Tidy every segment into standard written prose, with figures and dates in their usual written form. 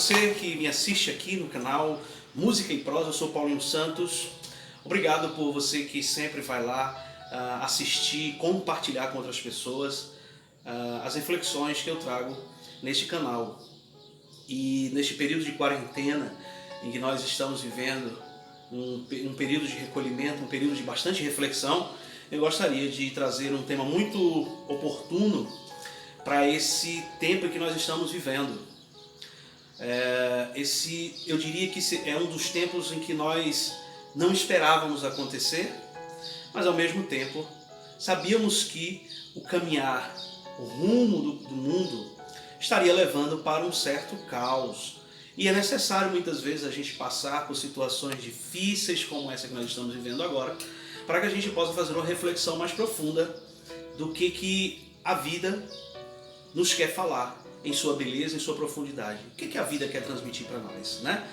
você que me assiste aqui no canal Música e Prosa, eu sou Paulinho Santos. Obrigado por você que sempre vai lá assistir, compartilhar com outras pessoas as reflexões que eu trago neste canal. E neste período de quarentena em que nós estamos vivendo, um período de recolhimento, um período de bastante reflexão, eu gostaria de trazer um tema muito oportuno para esse tempo em que nós estamos vivendo. Eu diria que é um dos tempos em que nós não esperávamos acontecer, mas ao mesmo tempo sabíamos que o caminhar, o rumo do mundo estaria levando para um certo caos. E é necessário muitas vezes a gente passar por situações difíceis como essa que nós estamos vivendo agora, para que a gente possa fazer uma reflexão mais profunda do que a vida nos quer falar em sua beleza, em sua profundidade. O que a vida quer transmitir para nós, né?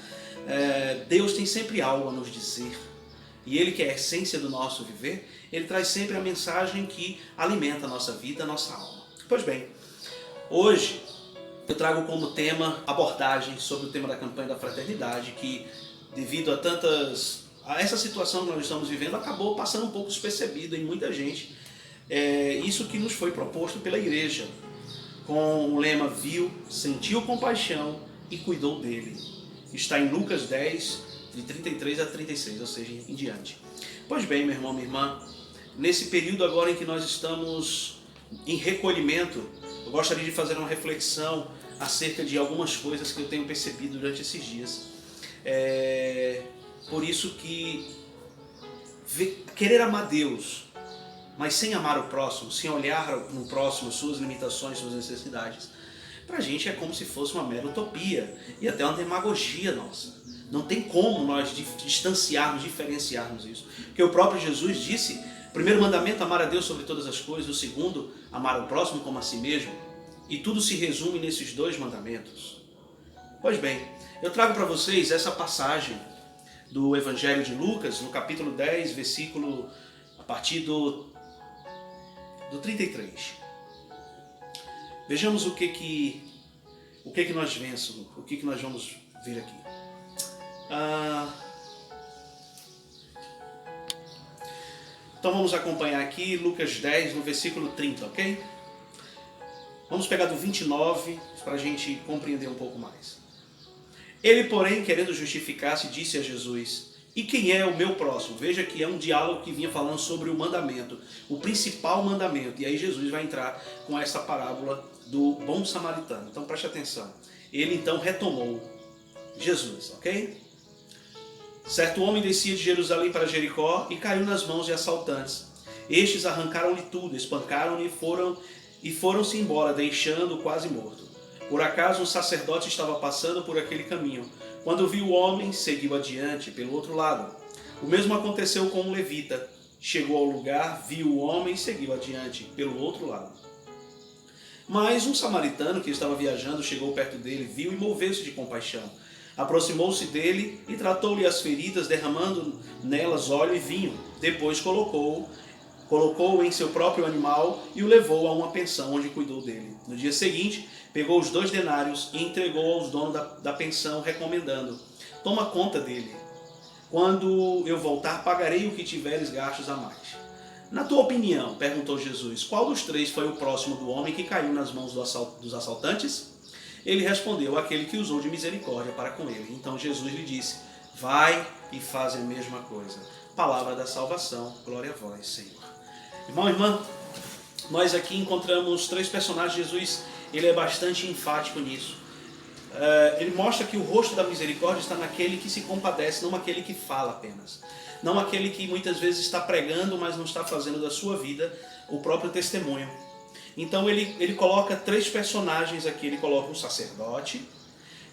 Deus tem sempre algo a nos dizer. E Ele, que é a essência do nosso viver, Ele traz sempre a mensagem que alimenta a nossa vida, a nossa alma. Pois bem, hoje eu trago como tema abordagem sobre o tema da campanha da fraternidade, que devido a essa situação que nós estamos vivendo, acabou passando um pouco despercebido em muita gente. Isso que nos foi proposto pela igreja, com o lema viu, sentiu compaixão e cuidou dele. Está em Lucas 10, de 33 a 36, ou seja, em diante. Pois bem, meu irmão, minha irmã, nesse período agora em que nós estamos em recolhimento, eu gostaria de fazer uma reflexão acerca de algumas coisas que eu tenho percebido durante esses dias. Por isso que querer amar Deus, mas sem amar o próximo, sem olhar no próximo, suas limitações, suas necessidades, pra gente é como se fosse uma mera utopia e até uma demagogia nossa. Não tem como nós diferenciarmos isso. Porque o próprio Jesus disse, primeiro mandamento, amar a Deus sobre todas as coisas, o segundo, amar o próximo como a si mesmo, e tudo se resume nesses dois mandamentos. Pois bem, eu trago para vocês essa passagem do Evangelho de Lucas, no capítulo 10, versículo a partir do 33. Vejamos o que nós vamos ver aqui. Então vamos acompanhar aqui Lucas 10, no versículo 30, ok? Vamos pegar do 29 para a gente compreender um pouco mais. Ele, porém, querendo justificar-se, disse a Jesus: e quem é o meu próximo? Veja que é um diálogo que vinha falando sobre o mandamento, o principal mandamento. E aí Jesus vai entrar com essa parábola do bom samaritano. Então preste atenção. Ele então retomou Jesus, ok? Certo homem descia de Jerusalém para Jericó e caiu nas mãos de assaltantes. Estes arrancaram-lhe tudo, espancaram-lhe e foram-se embora, deixando-o quase morto. Por acaso um sacerdote estava passando por aquele caminho. Quando viu o homem, seguiu adiante pelo outro lado. O mesmo aconteceu com um levita. Chegou ao lugar, viu o homem e seguiu adiante pelo outro lado. Mas um samaritano que estava viajando chegou perto dele, viu e moveu-se de compaixão. Aproximou-se dele e tratou-lhe as feridas, derramando nelas óleo e vinho. Depois colocou-o em seu próprio animal e o levou a uma pensão onde cuidou dele. No dia seguinte, pegou os 2 denários e entregou aos donos da pensão, recomendando: toma conta dele. Quando eu voltar, pagarei o que tiveres gastos a mais. Na tua opinião, perguntou Jesus, qual dos 3 foi o próximo do homem que caiu nas mãos dos assaltantes? Ele respondeu: aquele que usou de misericórdia para com ele. Então Jesus lhe disse: vai e faz a mesma coisa. Palavra da salvação, glória a vós, Senhor. Irmão, irmã, nós aqui encontramos 3 personagens. Jesus, ele é bastante enfático nisso. Ele mostra que o rosto da misericórdia está naquele que se compadece, não naquele que fala apenas. Não aquele que muitas vezes está pregando, mas não está fazendo da sua vida o próprio testemunho. Então ele coloca 3 personagens aqui. Ele coloca um sacerdote,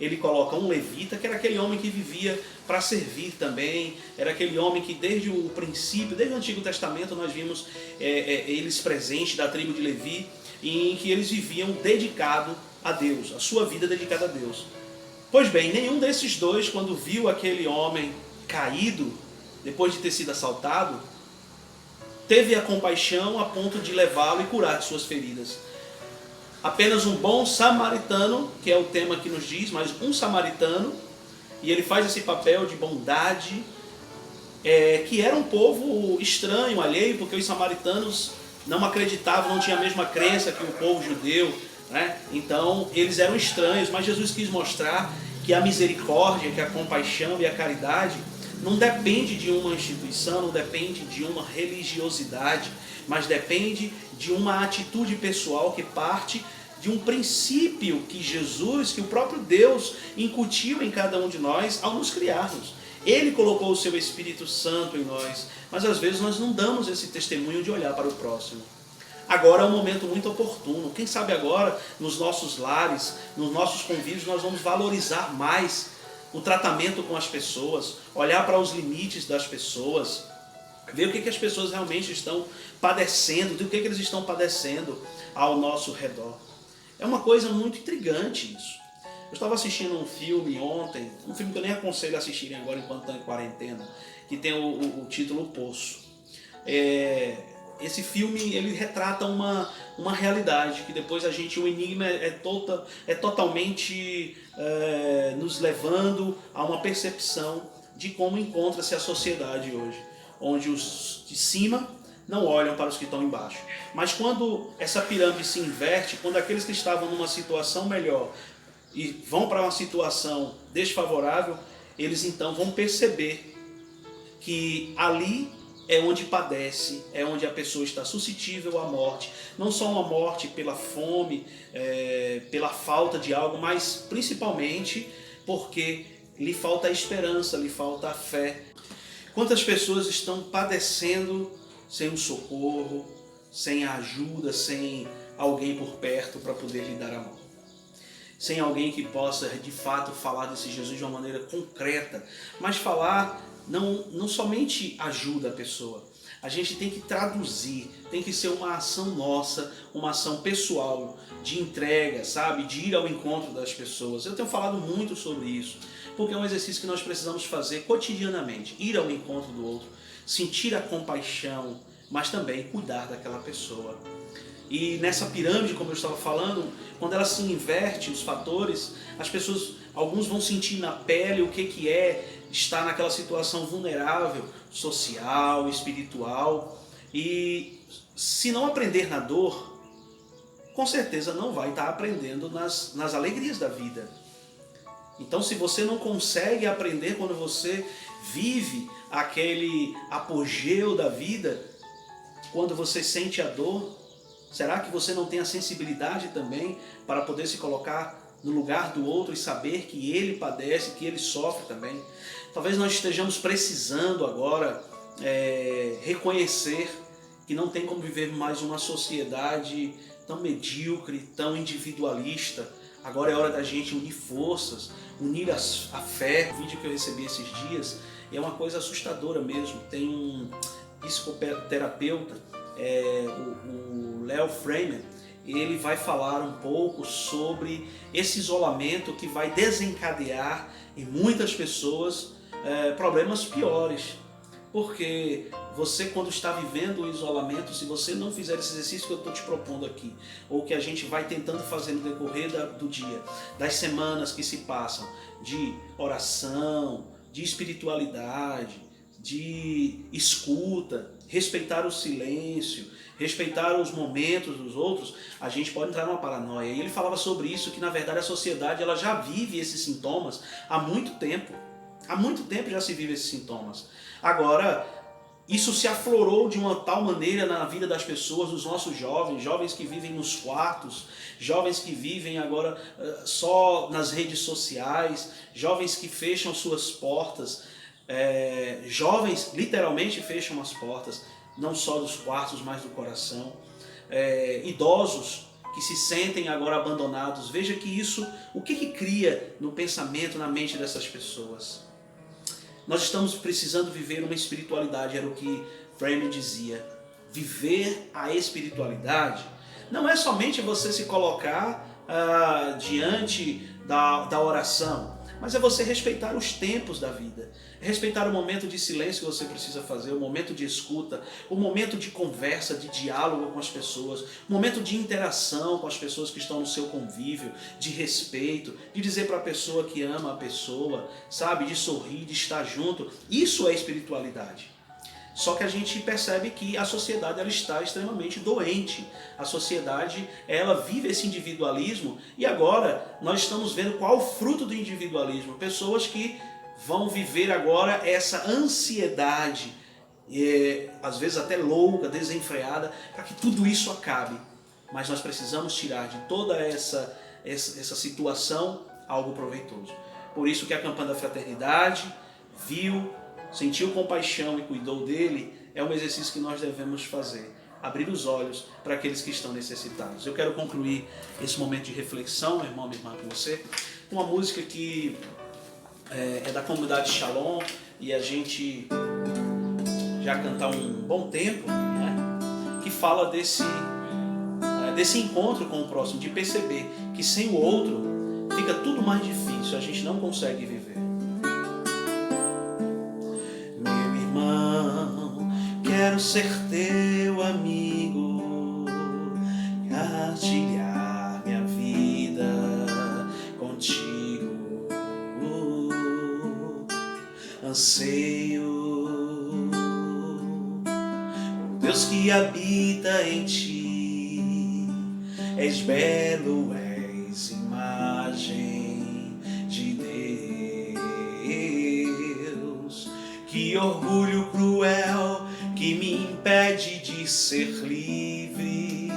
ele coloca um levita, que era aquele homem que vivia para servir também, era aquele homem que desde o princípio, desde o Antigo Testamento, nós vimos eles presentes da tribo de Levi, em que eles viviam dedicado a Deus, a sua vida dedicada a Deus. Pois bem, nenhum desses 2, quando viu aquele homem caído, depois de ter sido assaltado, teve a compaixão a ponto de levá-lo e curar de suas feridas. apenas um bom samaritano, que é o tema que nos diz, mas um samaritano, e ele faz esse papel de bondade, que era um povo estranho, alheio, porque os samaritanos não acreditavam, não tinham a mesma crença que o povo judeu, né? Então eles eram estranhos, mas Jesus quis mostrar que a misericórdia, que a compaixão e a caridade não depende de uma instituição, não depende de uma religiosidade, mas depende de uma atitude pessoal que parte de um princípio que Jesus, que o próprio Deus incutiu em cada um de nós ao nos criarmos. Ele colocou o seu Espírito Santo em nós, mas às vezes nós não damos esse testemunho de olhar para o próximo. Agora é um momento muito oportuno. Quem sabe agora, nos nossos lares, nos nossos convívios, nós vamos valorizar mais o tratamento com as pessoas, olhar para os limites das pessoas, ver o que as pessoas realmente estão padecendo, do que eles estão padecendo ao nosso redor. É uma coisa muito intrigante isso. Eu estava assistindo um filme ontem, um filme que eu nem aconselho a assistirem agora enquanto estão em quarentena, que tem o título O Poço. Esse filme ele retrata uma realidade que depois o enigma é totalmente nos levando a uma percepção de como encontra-se a sociedade hoje, onde os de cima não olham para os que estão embaixo. Mas quando essa pirâmide se inverte, quando aqueles que estavam numa situação melhor e vão para uma situação desfavorável, eles então vão perceber que ali é onde padece, é onde a pessoa está suscetível à morte. Não só uma morte pela fome, pela falta de algo, mas principalmente porque lhe falta a esperança, lhe falta a fé. Quantas pessoas estão padecendo sem um socorro, sem a ajuda, sem alguém por perto para poder lhe dar a mão? Sem alguém que possa de fato falar desse Jesus de uma maneira concreta, mas falar não somente ajuda a pessoa, a gente tem que traduzir, tem que ser uma ação nossa, uma ação pessoal, de entrega, sabe? De ir ao encontro das pessoas. Eu tenho falado muito sobre isso, porque é um exercício que nós precisamos fazer cotidianamente, ir ao encontro do outro, sentir a compaixão, mas também cuidar daquela pessoa. E nessa pirâmide, como eu estava falando, quando ela se inverte, os fatores, as pessoas, alguns vão sentir na pele o que é estar naquela situação vulnerável, social, espiritual, e se não aprender na dor, com certeza não vai estar aprendendo nas alegrias da vida. Então, se você não consegue aprender quando você vive aquele apogeu da vida, quando você sente a dor, será que você não tem a sensibilidade também para poder se colocar no lugar do outro e saber que ele padece, que ele sofre também? Talvez nós estejamos precisando agora reconhecer que não tem como viver mais uma sociedade tão medíocre, tão individualista. Agora é hora da gente unir forças, unir a fé. O vídeo que eu recebi esses dias é uma coisa assustadora mesmo. Tem um psicoterapeuta, o Léo Freeman, ele vai falar um pouco sobre esse isolamento que vai desencadear em muitas pessoas problemas piores. Porque você, quando está vivendo o isolamento, se você não fizer esse exercício que eu estou te propondo aqui, ou que a gente vai tentando fazer no decorrer do dia, das semanas que se passam, de oração, de espiritualidade, de escuta, respeitar o silêncio, respeitar os momentos dos outros, a gente pode entrar numa paranoia. E ele falava sobre isso, que na verdade a sociedade ela já vive esses sintomas há muito tempo. Há muito tempo já se vive esses sintomas. Agora, isso se aflorou de uma tal maneira na vida das pessoas, dos nossos jovens, jovens que vivem nos quartos, jovens que vivem agora só nas redes sociais, jovens que fecham suas portas, jovens literalmente fecham as portas, não só dos quartos, mas do coração, idosos que se sentem agora abandonados. Veja que isso, o que cria no pensamento, na mente dessas pessoas? Nós estamos precisando viver uma espiritualidade, era o que Freeman dizia. Viver a espiritualidade não é somente você se colocar diante da oração. mas é você respeitar os tempos da vida, é respeitar o momento de silêncio que você precisa fazer, o momento de escuta, o momento de conversa, de diálogo com as pessoas, o momento de interação com as pessoas que estão no seu convívio, de respeito, de dizer para a pessoa que ama a pessoa, sabe, de sorrir, de estar junto. Isso é espiritualidade. Só que a gente percebe que a sociedade ela está extremamente doente. A sociedade ela vive esse individualismo e agora nós estamos vendo qual o fruto do individualismo. Pessoas que vão viver agora essa ansiedade, às vezes até louca, desenfreada, para que tudo isso acabe. Mas nós precisamos tirar de toda essa situação algo proveitoso. Por isso que a campanha da fraternidade viu, sentiu compaixão e cuidou dele, é um exercício que nós devemos fazer. Abrir os olhos para aqueles que estão necessitados. Eu quero concluir esse momento de reflexão, meu irmão, minha irmã, com você, com uma música que é da comunidade Shalom e a gente já canta há um bom tempo, né? Que fala desse encontro com o próximo, de perceber que sem o outro fica tudo mais difícil, a gente não consegue viver. Quero ser teu amigo, partilhar minha vida contigo. Anseio o Deus que habita em ti, és belo, és imagem de Deus. Que orgulho cruel que me impede de ser livre,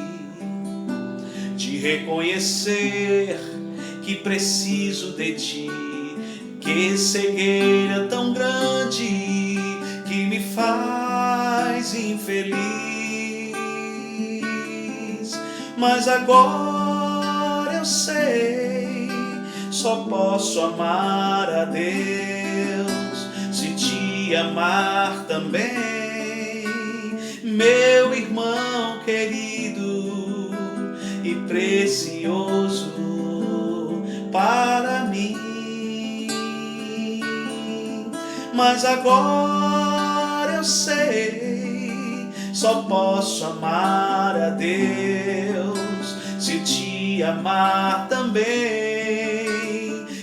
de reconhecer que preciso de ti. Que cegueira tão grande que me faz infeliz. Mas agora eu sei, só posso amar a Deus se te amar também. Meu irmão querido e precioso para mim. Mas agora eu sei, só posso amar a Deus se te amar também.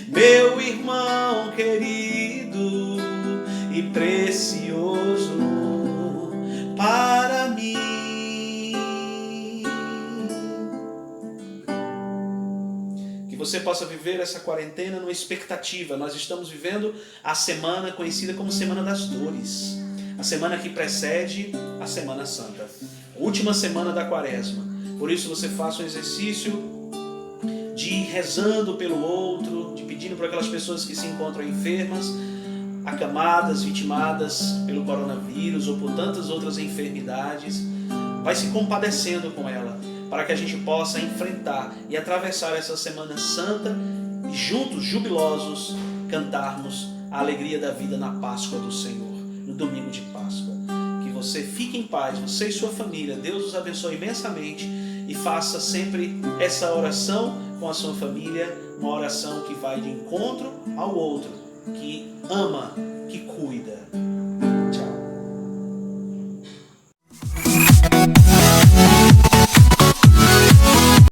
Meu irmão querido e precioso para mim. Que você possa viver essa quarentena numa expectativa. Nós estamos vivendo a semana conhecida como Semana das Dores, a semana que precede a Semana Santa, a última semana da Quaresma. Por isso você faça um exercício de ir rezando pelo outro, de pedindo para aquelas pessoas que se encontram enfermas, acamadas, vitimadas pelo coronavírus ou por tantas outras enfermidades. Vai se compadecendo com ela, para que a gente possa enfrentar e atravessar essa Semana Santa e juntos, jubilosos, cantarmos a alegria da vida na Páscoa do Senhor, no domingo de Páscoa. Que você fique em paz, você e sua família. Deus os abençoe imensamente e faça sempre essa oração com a sua família, uma oração que vai de encontro ao outro, que ama, que cuida.